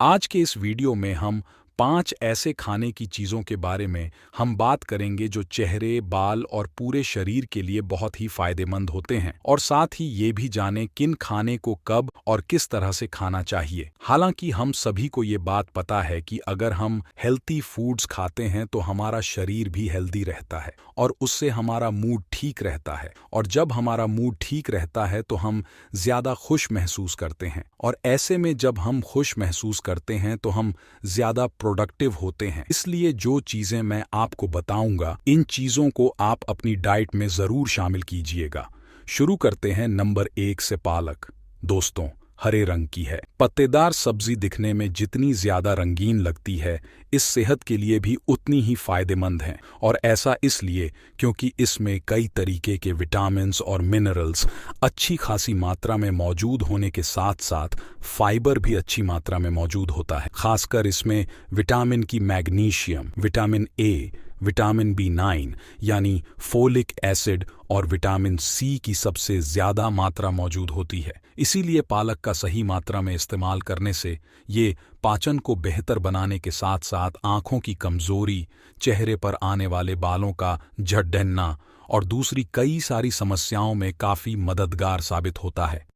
आज के इस वीडियो में हम 5 ऐसे खाने की चीज़ों के बारे में हम बात करेंगे जो चेहरे, बाल और पूरे शरीर के लिए बहुत ही फायदेमंद होते हैं और साथ ही ये भी जानें किन खाने को कब और किस तरह से खाना चाहिए। हालांकि हम सभी को ये बात पता है कि अगर हम हेल्थी फूड्स खाते हैं तो हमारा शरीर भी हेल्दी रहता है और उससे हमारा मूड ठीक रहता है, और जब हमारा मूड ठीक रहता है तो हम ज़्यादा खुश महसूस करते हैं, और ऐसे में जब हम खुश महसूस करते हैं तो हम ज़्यादा प्रोडक्टिव होते हैं। इसलिए जो चीज़ें मैं आपको बताऊंगा, इन चीज़ों को आप अपनी डाइट में ज़रूर शामिल कीजिएगा। शुरू करते हैं नंबर 1 से। पालक दोस्तों हरे रंग की है। पत्तेदार सब्जी दिखने में जितनी ज़्यादा रंगीन लगती है, इस सेहत के लिए भी उतनी ही फायदेमंद है, और ऐसा इसलिए क्योंकि इसमें कई तरीके के विटामिन्स और मिनरल्स अच्छी खासी मात्रा में मौजूद होने के साथ साथ फाइबर भी अच्छी मात्रा में मौजूद होता है। खासकर इसमें विटामिन की magnesium, vitamin A, vitamin B9 यानी फोलिक एसिड और विटामिन सी की सबसे ज़्यादा मात्रा मौजूद होती है। इसीलिए पालक का सही मात्रा में इस्तेमाल करने से ये पाचन को बेहतर बनाने के साथ साथ आँखों की कमज़ोरी, चेहरे पर आने वाले बालों का झड़ना और दूसरी कई सारी समस्याओं में काफ़ी मददगार साबित होता है।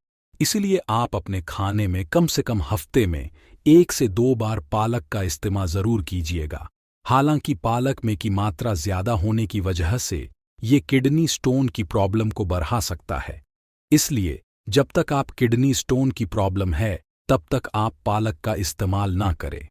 इसीलिए आप अपने खाने में कम से कम हफ्ते में 1 से 2 बार पालक का इस्तेमाल ज़रूर कीजिएगा। हालांकि पालक में की मात्रा ज़्यादा होने की वजह से ये किडनी स्टोन की प्रॉब्लम को बढ़ा सकता है। इसलिए जब तक आप किडनी स्टोन की प्रॉब्लम है तब तक आप पालक का इस्तेमाल ना करें।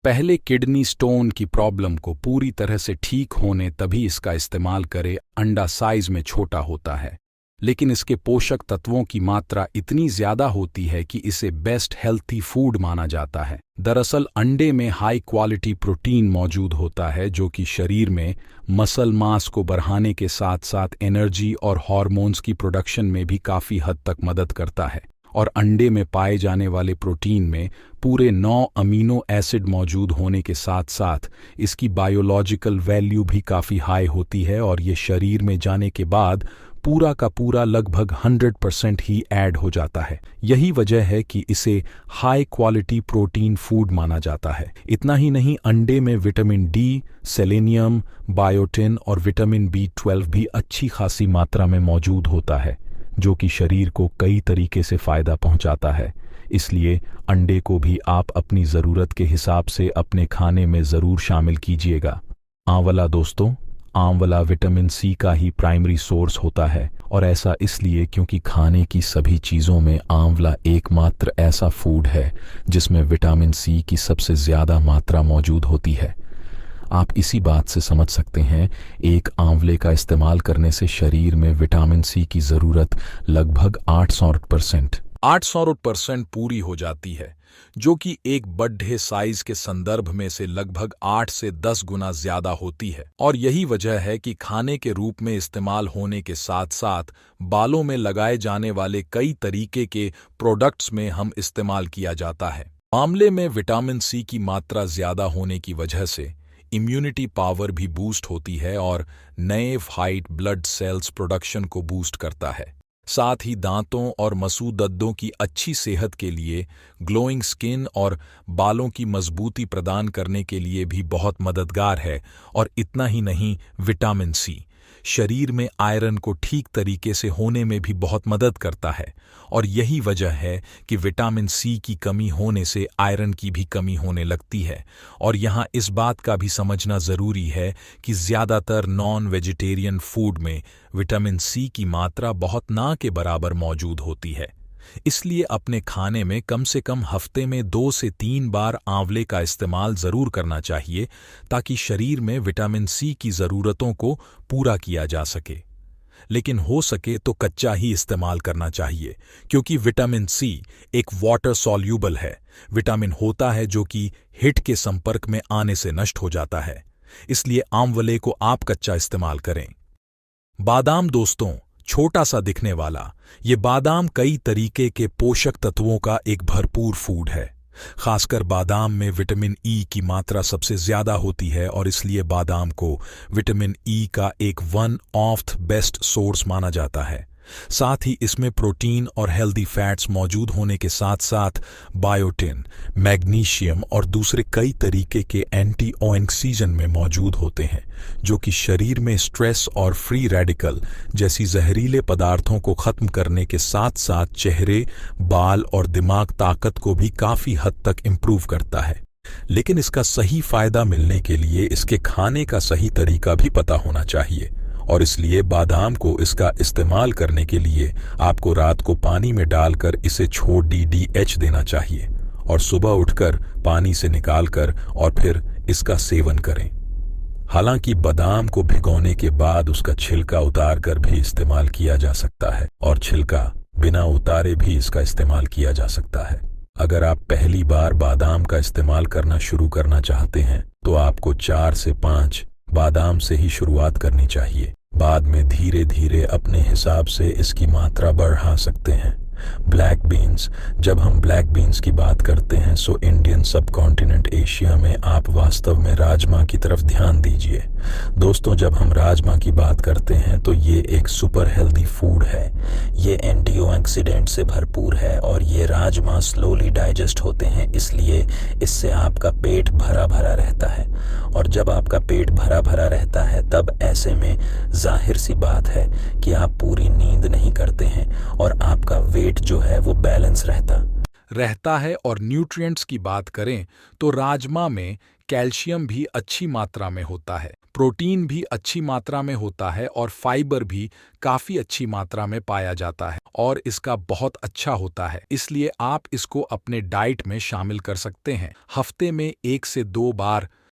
पहले किडनी स्टोन की प्रॉब्लम को पूरी तरह से ठीक होने तभी इसका इस्तेमाल करें। अंडा साइज में छोटा होता है, लेकिन इसके पोषक तत्वों की मात्रा इतनी ज़्यादा होती है कि इसे बेस्ट हेल्थी फूड माना जाता है। दरअसल अंडे में हाई क्वालिटी प्रोटीन मौजूद होता है जो कि शरीर में मसल मास को बढ़ाने के साथ साथ एनर्जी और हार्मोन्स की प्रोडक्शन में भी काफ़ी हद तक मदद करता है। और अंडे में पाए जाने वाले प्रोटीन में पूरे 9 अमीनो एसिड मौजूद होने के साथ साथ इसकी बायोलॉजिकल वैल्यू भी काफ़ी हाई होती है, और ये शरीर में जाने के बाद पूरा का पूरा लगभग 100% ही ऐड हो जाता है। यही वजह है कि इसे हाई क्वालिटी प्रोटीन फूड माना जाता है। इतना ही नहीं, अंडे में विटामिन डी, सेलेनियम, बायोटिन और विटामिन B12 भी अच्छी खासी मात्रा में मौजूद होता है, जो कि शरीर को कई तरीके से फ़ायदा पहुंचाता है। इसलिए अंडे को भी आप अपनी ज़रूरत के हिसाब से अपने खाने में ज़रूर शामिल कीजिएगा। आंवला दोस्तों, आंवला विटामिन सी का ही प्राइमरी सोर्स होता है, और ऐसा इसलिए क्योंकि खाने की सभी चीज़ों में आंवला एकमात्र ऐसा फूड है जिसमें विटामिन सी की सबसे ज़्यादा मात्रा मौजूद होती है। आप इसी बात से समझ सकते हैं, एक आंवले का इस्तेमाल करने से शरीर में विटामिन सी की ज़रूरत लगभग 800% पूरी हो जाती है, जो कि एक बड़े साइज के संदर्भ में से लगभग 8 से 10 गुना ज़्यादा होती है। और यही वजह है कि खाने के रूप में इस्तेमाल होने के साथ साथ बालों में लगाए जाने वाले कई तरीके के प्रोडक्ट्स में हम इस्तेमाल किया जाता है। आंवले में विटामिन सी की मात्रा ज़्यादा होने की वजह से इम्यूनिटी पावर भी बूस्ट होती है और नए व्हाइट ब्लड सेल्स प्रोडक्शन को बूस्ट करता है। साथ ही दांतों और मसूदद्दों की अच्छी सेहत के लिए, ग्लोइंग स्किन और बालों की मजबूती प्रदान करने के लिए भी बहुत मददगार है। और इतना ही नहीं, विटामिन सी शरीर में आयरन को ठीक तरीके से होने में भी बहुत मदद करता है, और यही वजह है कि विटामिन सी की कमी होने से आयरन की भी कमी होने लगती है। और यहाँ इस बात का भी समझना ज़रूरी है कि ज़्यादातर नॉन वेजिटेरियन फूड में विटामिन सी की मात्रा बहुत ना के बराबर मौजूद होती है। इसलिए अपने खाने में कम से कम हफ्ते में 2 से 3 बार आंवले का इस्तेमाल ज़रूर करना चाहिए, ताकि शरीर में विटामिन सी की ज़रूरतों को पूरा किया जा सके। लेकिन हो सके तो कच्चा ही इस्तेमाल करना चाहिए, क्योंकि विटामिन सी एक वाटर सॉल्यूबल है विटामिन होता है जो कि हीट के संपर्क में आने से नष्ट हो जाता है। इसलिए आंवले को आप कच्चा इस्तेमाल करें। बादाम दोस्तों, छोटा सा दिखने वाला ये बादाम कई तरीके के पोषक तत्वों का एक भरपूर फूड है। खासकर बादाम में विटामिन ई की मात्रा सबसे ज़्यादा होती है, और इसलिए बादाम को विटामिन ई का एक one of the best source माना जाता है। साथ ही इसमें प्रोटीन और हेल्दी फैट्स मौजूद होने के साथ साथ बायोटिन, मैग्नीशियम और दूसरे कई तरीके के एंटीऑक्सीडेंट में मौजूद होते हैं, जो कि शरीर में स्ट्रेस और फ्री रेडिकल जैसी जहरीले पदार्थों को खत्म करने के साथ साथ चेहरे, बाल और दिमाग ताकत को भी काफी हद तक इम्प्रूव करता है। लेकिन इसका सही फायदा मिलने के लिए इसके खाने का सही तरीका भी पता होना चाहिए, और इसलिए बादाम को इसका इस्तेमाल करने के लिए आपको रात को पानी में डालकर इसे छोड़ DDH देना चाहिए और सुबह उठकर पानी से निकालकर और फिर इसका सेवन करें। हालांकि बादाम को भिगोने के बाद उसका छिलका उतार कर भी इस्तेमाल किया जा सकता है और छिलका बिना उतारे भी इसका इस्तेमाल किया जा सकता है। अगर आप पहली बार बादाम का इस्तेमाल करना शुरू करना चाहते हैं तो आपको 4 से 5 बादाम से ही शुरुआत करनी चाहिए। बाद में धीरे धीरे अपने हिसाब से इसकी मात्रा बढ़ा सकते हैं। ब्लैक बीन्स, जब हम ब्लैक बीन्स की बात करते हैं सो इंडियन सब कॉन्टिनेंट एशिया में आप वास्तव में राजमा की तरफ ध्यान दीजिए। दोस्तों, जब हम राजमा की बात करते हैं तो ये एक सुपर हेल्दी फूड है। ये एंटीऑक्सीडेंट से भरपूर है और ये राजमा स्लोली डाइजेस्ट होते हैं, इसलिए इससे आपका पेट भरा भरा रहता है। और जब आपका पेट भरा भरा रहता है तब ऐसे में जाहिर सी बात है कि आप पूरी नींद नहीं करते हैं और आपका वेट जो है वो बैलेंस रहता है। और न्यूट्रिएंट्स की बात करें तो राजमा में कैल्शियम भी अच्छी मात्रा में होता है, प्रोटीन भी अच्छी मात्रा में होता है और फाइबर भी काफ़ी अच्छी मात्रा में पाया जाता है और इसका बहुत अच्छा होता है। इसलिए आप इसको अपने डाइट में शामिल कर सकते हैं। हफ्ते में 1 से 2 बार